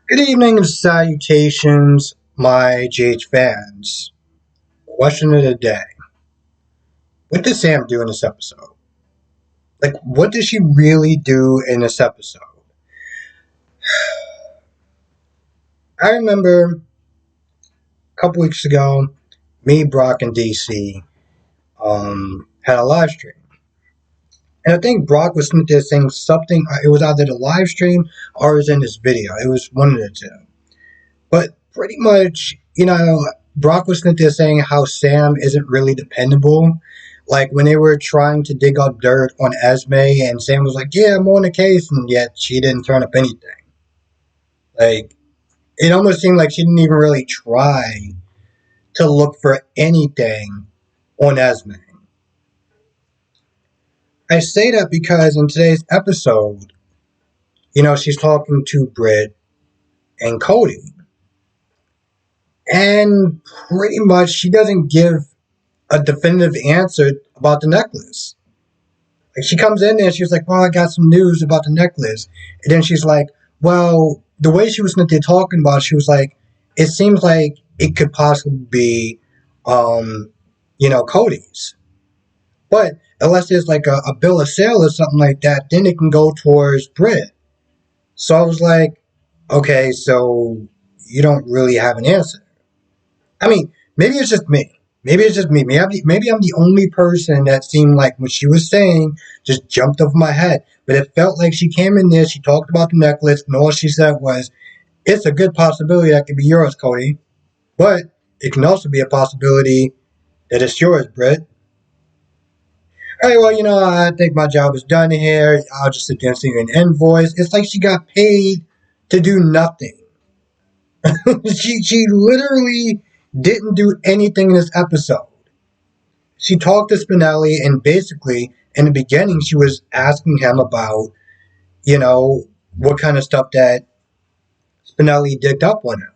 Good evening and salutations, my GH fans. Question of the day. What did Sam do in this episode? Like, what did she really do in this episode? I remember a couple weeks ago, me, Brock, and DC had a live stream. And I think Brock was there saying something, it was either the live stream or it was in this video. It was one of the two. But pretty much, Brock was there saying how Sam isn't really dependable. Like when they were trying to dig up dirt on Esme, and Sam was like, "Yeah, I'm on the case," and yet she didn't turn up anything. Like it almost seemed like she didn't even really try to look for anything on Esme. I say that because in today's episode, she's talking to Britt and Cody, and pretty much she doesn't give a definitive answer about the necklace. Like she comes in there and she's like, "Well, I got some news about the necklace," and then she's like, "Well," the way she was talking about, she was like, "It seems like it could possibly be, Cody's, but unless there's like a bill of sale or something like that, then it can go towards Brit." So I was like, "Okay, so you don't really have an answer." I mean, maybe it's just me. Maybe it's just me. Maybe I'm the only person that seemed like what she was saying just jumped off my head. But it felt like she came in there, she talked about the necklace, and all she said was, "It's a good possibility that could be yours, Cody. But it can also be a possibility that it's yours, Britt." All right, well, I think my job is done here. I'll just sit there and send you an invoice. It's like she got paid to do nothing. she literally didn't do anything in this episode. She talked to Spinelli, and basically, in the beginning, she was asking him about, what kind of stuff that Spinelli digged up on him.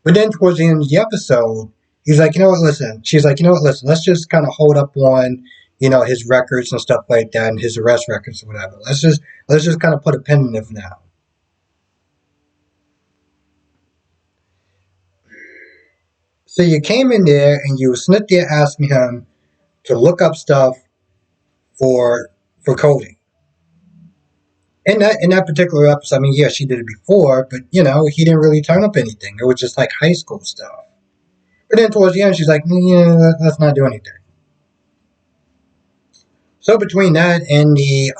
But then towards the end of the episode, he's like, "You know what, listen." She's like, "You know what, listen, let's just kind of hold up on, his records and stuff like that, and his arrest records or whatever. Let's just kind of put a pin in it for now." So you came in there and you were sitting there asking him to look up stuff for Cody. In that particular episode, I mean, yeah, she did it before, but he didn't really turn up anything. It was just like high school stuff. But then towards the end, she's like, "Yeah, let's not do anything." So between that and the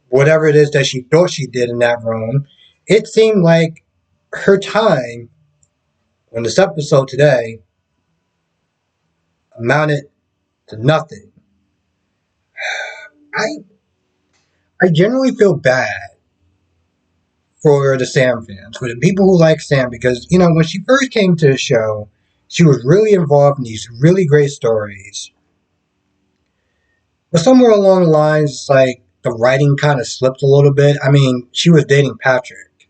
whatever it is that she thought she did in that room, it seemed like her time on this episode today amounted to nothing. I I generally feel bad for the Sam fans, for the people who like Sam, because when she first came to the show, she was really involved in these really great stories. But somewhere along the lines, it's like the writing kind of slipped a little bit. I mean, she was dating Patrick.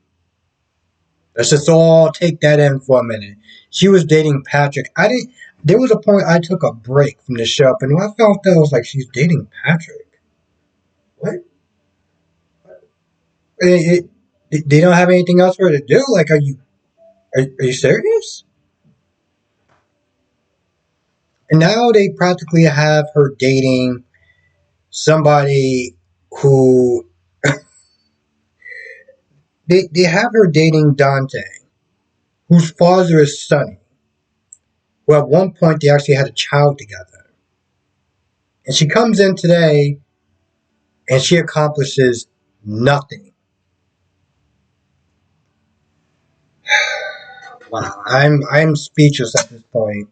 Let's just all take that in for a minute. She was dating Patrick. I didn't. There was a point I took a break from the show, and I felt that I was like, she's dating Patrick. What? They don't have anything else for her to do. Like, are you serious? And now they practically have her dating somebody who they have her dating Dante, whose father is Sonny. Well, at one point they actually had a child together. And she comes in today and she accomplishes nothing. Wow, I'm speechless at this point.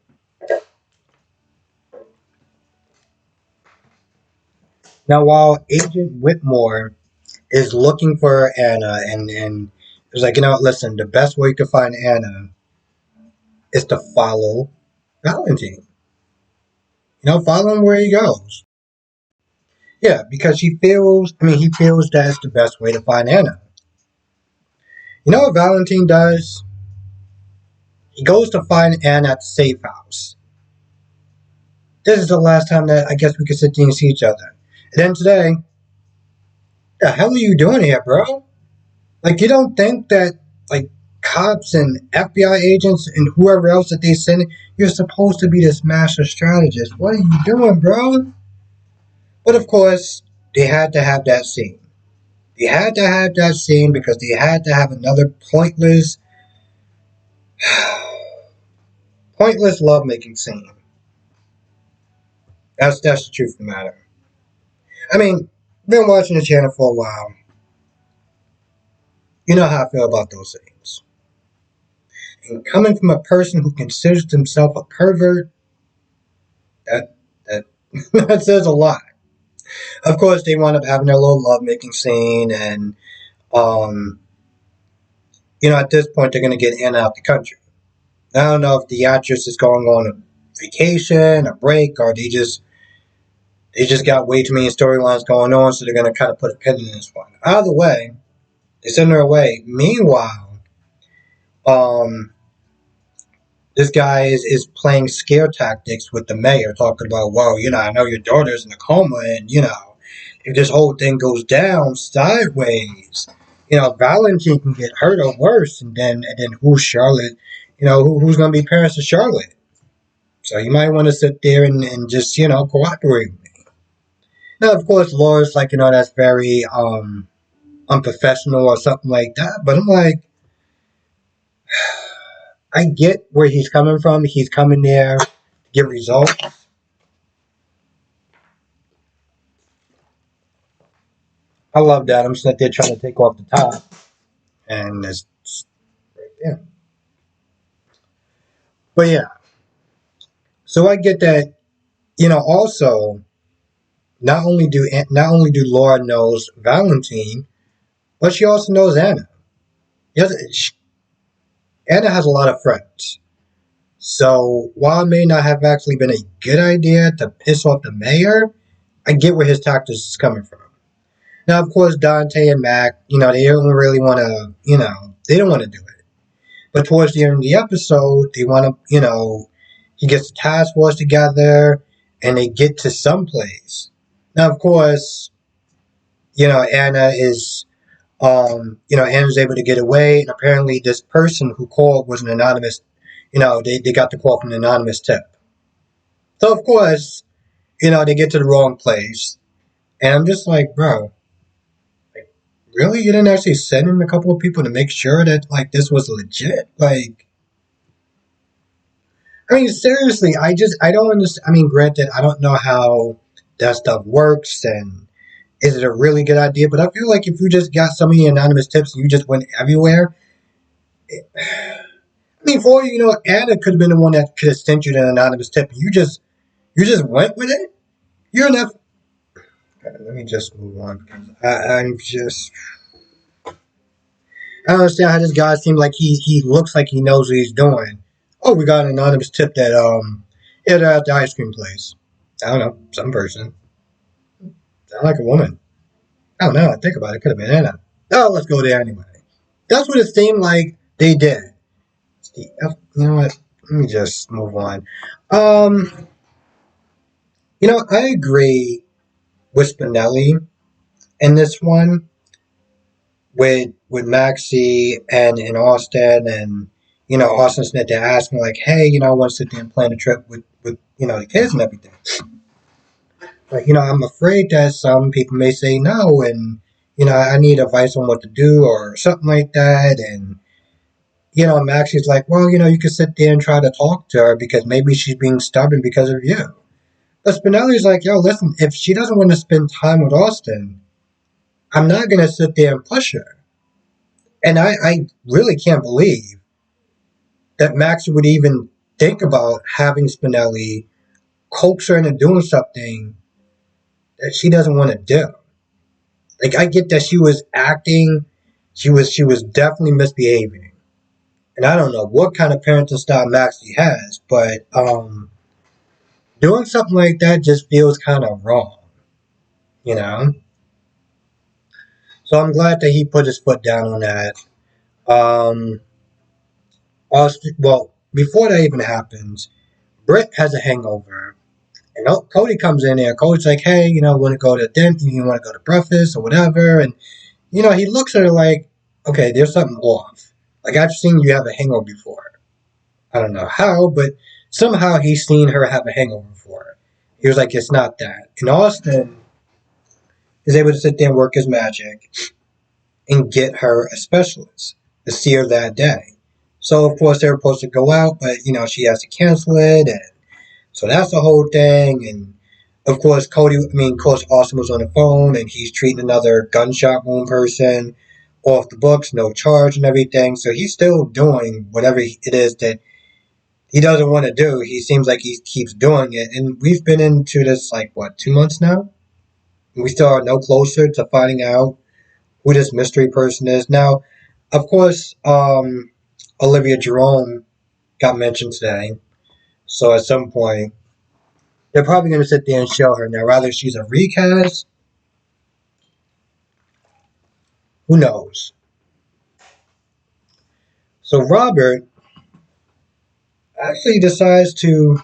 Now, while Agent Whitmore is looking for Anna, and it's like, listen, the best way to find Anna is to follow Valentine. Follow him where he goes. Yeah, because he feels that's the best way to find Anna. You know what Valentine does? He goes to find Anna at the safe house. This is the last time that I guess we could sit there and see each other. And then today, The hell are you doing here, bro? Like, you don't think that, like, cops and FBI agents and whoever else that they send, you're supposed to be this master strategist. What are you doing, bro? But of course, they had to have that scene. They had to have that scene because they had to have another pointless lovemaking scene. That's the truth of the matter. I mean, been watching the channel for a while. You know how I feel about those things. And coming from a person who considers himself a pervert, that that says a lot. Of course, they wound up having their little lovemaking scene, and um, at this point, they're gonna get Anna out the country. I don't know if the actress is going on a vacation, a break, or they just got way too many storylines going on, so they're gonna kind of put a pin in this one. Either way, they send her away. Meanwhile, um, this guy is playing scare tactics with the mayor, talking about, well, I know your daughter's in a coma, and if this whole thing goes down sideways, Valentine can get hurt or worse, and then who's Charlotte? Who's going to be parents to Charlotte? So you might want to sit there and just cooperate with me. Now, of course, Laura's like, that's very unprofessional or something like that. But I'm like, I get where he's coming from. He's coming there to get results. I love that. I'm sitting there trying to take off the top, and it's right there. But yeah, so I get that. Also, not only do Laura knows Valentine, but she also knows Anna. Yes, Anna has a lot of friends. So while it may not have actually been a good idea to piss off the mayor, I get where his tactics is coming from. Now, of course, Dante and Mac, they don't really want to, they don't want to do it. But towards the end of the episode, they want to, he gets the task force together and they get to some place. Now, of course, Anna is, Anna's able to get away. And apparently, this person who called was an anonymous, they got the call from an anonymous tip. So, of course, they get to the wrong place. And I'm just like, bro, really? You didn't actually send in a couple of people to make sure that, like, this was legit? Like, I mean, seriously, I don't understand. I mean, granted, I don't know how that stuff works and is it a really good idea, but I feel like if you just got so many anonymous tips and you just went everywhere, I mean, for all you know, Anna could have been the one that could have sent you an anonymous tip and you just went with it? You're enough. Let me just move on because I don't understand how this guy seems like he looks like he knows what he's doing. Oh, we got an anonymous tip that they're at the ice cream place. I don't know, some person. Sound like a woman. I don't know. I think about it. Could have been Anna. Oh, let's go there anyway. That's what it seemed like they did. You know what? Let me just move on. Um, I agree with Spinelli in this one with Maxie and Austin and Austin's net there asking like, hey, I want to sit there and plan a trip with the kids and everything. But I'm afraid that some people may say no, and I need advice on what to do or something like that. And Maxie's like, well, you could sit there and try to talk to her because maybe she's being stubborn because of you. But Spinelli's like, yo, listen, if she doesn't want to spend time with Austin, I'm not gonna sit there and push her. And I really can't believe that Max would even think about having Spinelli coax her into doing something that she doesn't want to do. Like I get that she was acting, she was definitely misbehaving. And I don't know what kind of parenting style Maxie has, but doing something like that just feels kind of wrong, you know? So I'm glad that he put his foot down on that. Um, also, well, before that even happens, Britt has a hangover And Cody comes in there. Cody's like, hey, want to go to dinner? You want to go to breakfast or whatever? And he looks at her like, okay, there's something off. Like I've seen you have a hangover before. I don't know how, but somehow he's seen her have a hangover before. He was like, it's not that. And Austin is able to sit there and work his magic and get her a specialist to see her that day. So of course they're supposed to go out, but she has to cancel it, and so that's the whole thing. And of course of course Austin was on the phone and he's treating another gunshot wound person off the books, no charge and everything. So he's still doing whatever it is that he doesn't want to do. He seems like he keeps doing it, and we've been into this like what 2 months now. We still are no closer to finding out who this mystery person is. Now, of course, Olivia Jerome got mentioned today. So at some point, they're probably going to sit there and show her. Now, whether she's a recast, who knows? So Robert actually decides to,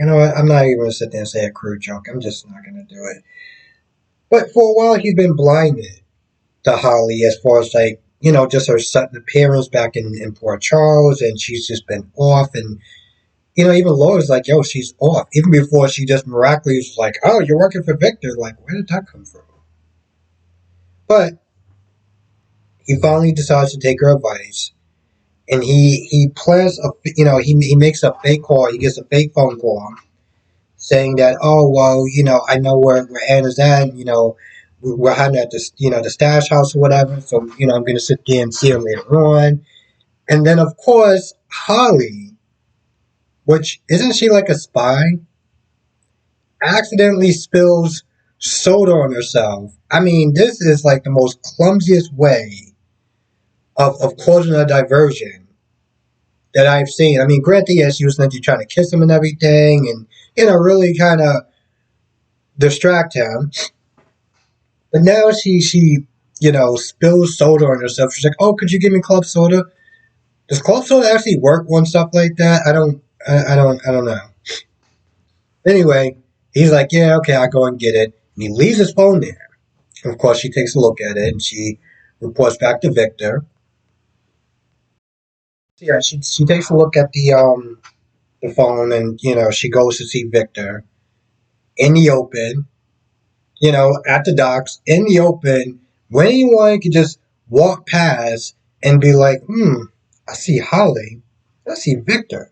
I'm not even going to sit there and say a crude joke. I'm just not going to do it. But for a while, he's been blinded to Holly as far as like, just her sudden appearance back in Port Charles, and she's just been off. And even Laura's like, yo, she's off. Even before she just miraculously was like, oh, you're working for Victor. Like, where did that come from? But he finally decides to take her advice, and he plans he makes a fake call. He gets a fake phone call saying that, oh well, I know where Anna's at. We're hiding at the stash house or whatever. So I'm gonna sit there and see her later on. And then of course Holly, which isn't she like a spy, accidentally spills soda on herself. I mean, this is like the most clumsiest way of causing a diversion that I've seen. I mean, granted, yes, she was meant to trying to kiss him and everything, and really kind of distract him. But now she spills soda on herself. She's like, "Oh, could you give me club soda?" Does club soda actually work on stuff like that? I don't know. Anyway, he's like, "Yeah, okay, I'll go and get it." And he leaves his phone there. And of course, she takes a look at it and she reports back to Victor. So yeah, she takes a look at the phone, and she goes to see Victor in the open, at the docks in the open, when anyone could just walk past and be like, I see Holly, I see Victor.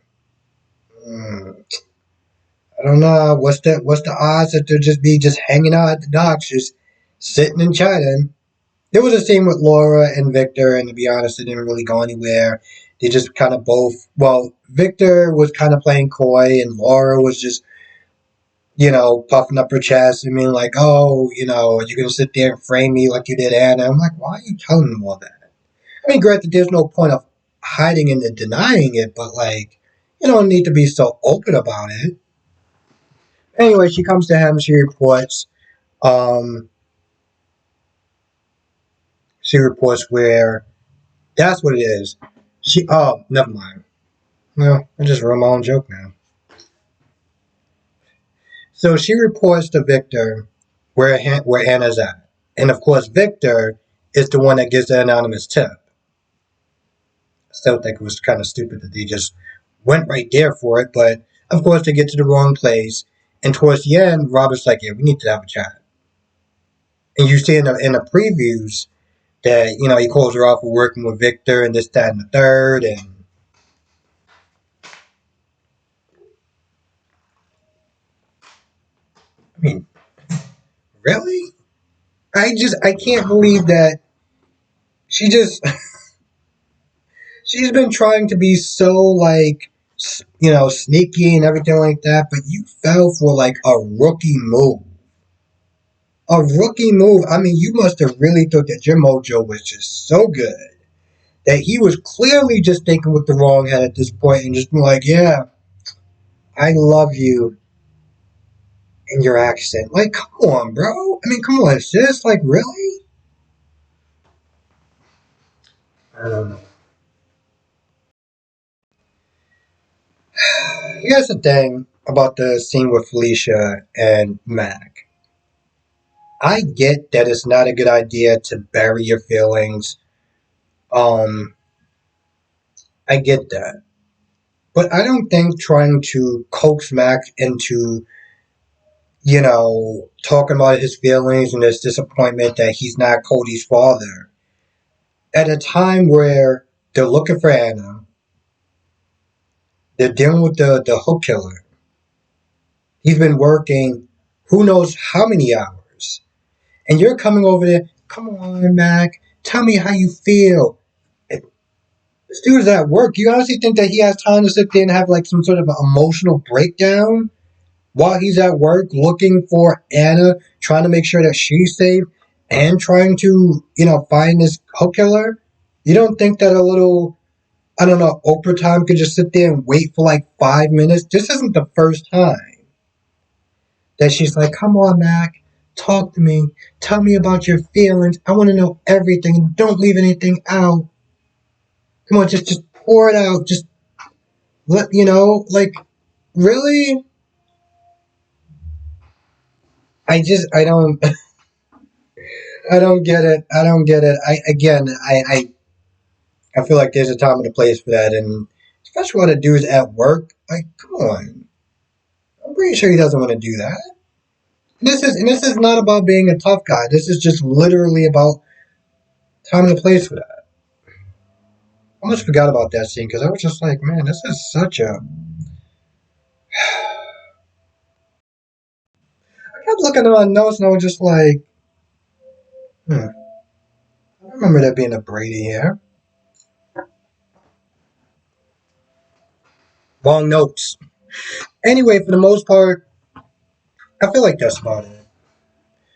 Hmm, I don't know what's the odds that they'll just be just hanging out at the docks, just sitting and chatting. There was a scene with Laura and Victor, and to be honest, it didn't really go anywhere. They just kind of both. Well, Victor was kind of playing coy, and Laura was just puffing up her chest and being like, oh, you're going to sit there and frame me like you did Anna. I'm like, why are you telling them all that? I mean, granted, there's no point of hiding and denying it, but like, you don't need to be so open about it. Anyway, she comes to him, um, she reports where, that's what it is. Never mind. No, I just wrote my own joke now. So she reports to Victor where Anna's at. And of course, Victor is the one that gives the anonymous tip. I still think it was kind of stupid that they just went right there for it, but of course they get to the wrong place. And towards the end, Robert's like, "Yeah, we need to have a chat." And you see in the previews that he calls her out for working with Victor and this, that, and the third. And I mean, really, I can't believe that she just she's been trying to be so like sneaky and everything like that, but you fell for like a rookie move. A rookie move. I mean, you must have really thought that Jim Mojo was just so good that he was clearly just thinking with the wrong head at this point and just being like, yeah, I love you and your accent. Like, come on, bro. I mean, come on, sis. Like, really? I don't know. Here's the thing about the scene with Felicia and Mac. I get that it's not a good idea to bury your feelings. Um, I get that. But I don't think trying to coax Mac into, talking about his feelings and his disappointment that he's not Cody's father at a time where they're looking for Anna, they're dealing with the hook killer. He's been working who knows how many hours. And you're coming over there, come on, Mac, tell me how you feel. This dude's at work. You honestly think that he has time to sit there and have like some sort of an emotional breakdown while he's at work looking for Anna, trying to make sure that she's safe and trying to, find this hook killer? You don't think that a little, I don't know, Oprah time could just sit there and wait for like 5 minutes? This isn't the first time that she's like, come on, Mac, talk to me. Tell me about your feelings. I want to know everything. Don't leave anything out. Come on, just pour it out. Just like, really? I don't, I don't get it. I don't get it. I feel like there's a time and a place for that, and especially when the dude's at work. Like, come on. I'm pretty sure he doesn't want to do that. And this is not about being a tough guy. This is just literally about time and a place for that. I almost forgot about that scene because I was just like, man, this is such a. I kept looking at my notes and I was just like, I remember there being a Brady here. Long notes. Anyway, for the most part, I feel like that's about it.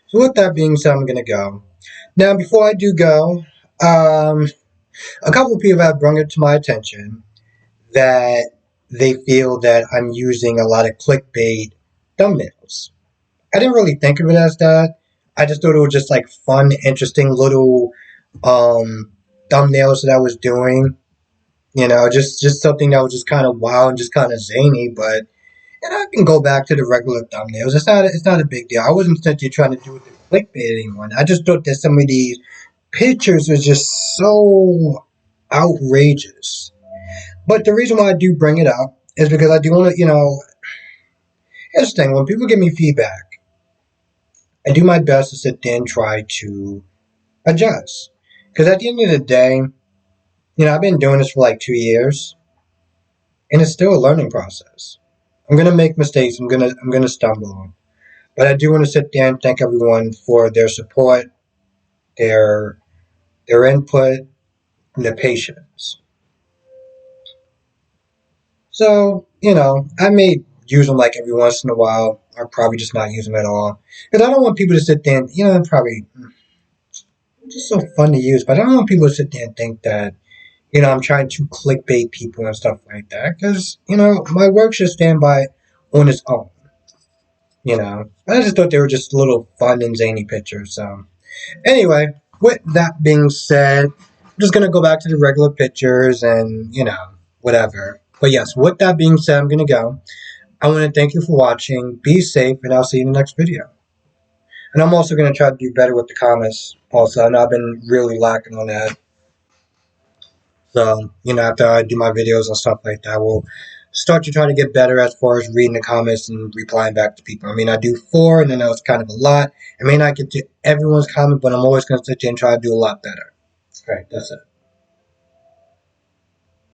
So with that being said, I'm gonna go. Now, before I do go, a couple of people have brought it to my attention that they feel that I'm using a lot of clickbait thumbnails. I didn't really think of it as that. I just thought it was just like fun, interesting little thumbnails that I was doing. Just something that was just kind of wild and just kind of zany. But I can go back to the regular thumbnails. It's not a big deal. I wasn't simply trying to do it to clickbait anyone. I just thought that some of these pictures was just so outrageous. But the reason why I do bring it up is because I do want to, here's the thing, when people give me feedback, I do my best to sit there and try to adjust. Because at the end of the day, I've been doing this for like 2 years, and it's still a learning process. I'm gonna make mistakes. I'm gonna stumble, but I do want to sit there and thank everyone for their support, their their input, and their patience. So, I may use them like every once in a while, or probably just not use them at all. Because I don't want people to sit there and, probably just so fun to use, but I don't want people to sit there and think that, I'm trying to clickbait people and stuff like that. Because, my work should stand by on its own, I just thought they were just little fun and zany pictures. So, anyway, with that being said, I'm just going to go back to the regular pictures and, whatever. But yes, with that being said, I'm going to go. I want to thank you for watching. Be safe, and I'll see you in the next video. And I'm also going to try to do better with the comments. Also, I know I've been really lacking on that. So, after I do my videos and stuff like that, we'll start to try to get better as far as reading the comments and replying back to people. I mean, I do 4, and then that was kind of a lot. I may not get to everyone's comment, but I'm always going to sit there and try to do a lot better. All right, that's it.